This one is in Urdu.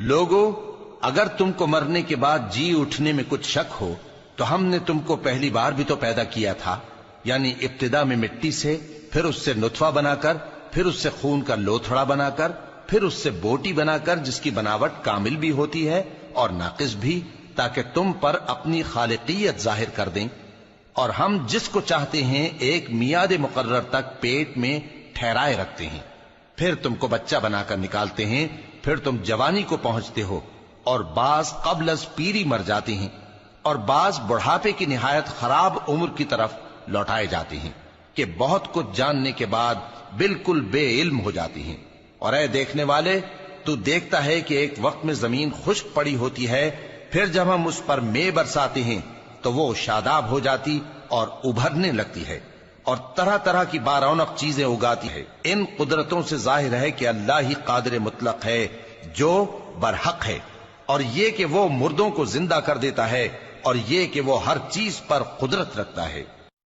لوگو، اگر تم کو مرنے کے بعد جی اٹھنے میں کچھ شک ہو تو ہم نے تم کو پہلی بار بھی تو پیدا کیا تھا، یعنی ابتدا میں مٹی سے، پھر اس سے نطفہ بنا کر، پھر اس سے خون کا لوتھڑا بنا کر، پھر اس سے بوٹی بنا کر جس کی بناوٹ کامل بھی ہوتی ہے اور ناقص بھی، تاکہ تم پر اپنی خالقیت ظاہر کر دیں۔ اور ہم جس کو چاہتے ہیں ایک میعاد مقرر تک پیٹ میں ٹھہرائے رکھتے ہیں، پھر تم کو بچہ بنا کر نکالتے ہیں، پھر تم جوانی کو پہنچتے ہو، اور بعض قبل از پیری مر جاتے ہیں، اور بعض بڑھاپے کی نہایت خراب عمر کی طرف لوٹائے جاتے ہیں کہ بہت کچھ جاننے کے بعد بالکل بے علم ہو جاتی ہیں۔ اور اے دیکھنے والے، تو دیکھتا ہے کہ ایک وقت میں زمین خشک پڑی ہوتی ہے، پھر جب ہم اس پر مے برساتے ہیں تو وہ شاداب ہو جاتی اور ابھرنے لگتی ہے اور طرح طرح کی بارونق چیزیں اگاتی ہے۔ ان قدرتوں سے ظاہر ہے کہ اللہ ہی قادر مطلق ہے جو برحق ہے، اور یہ کہ وہ مردوں کو زندہ کر دیتا ہے، اور یہ کہ وہ ہر چیز پر قدرت رکھتا ہے۔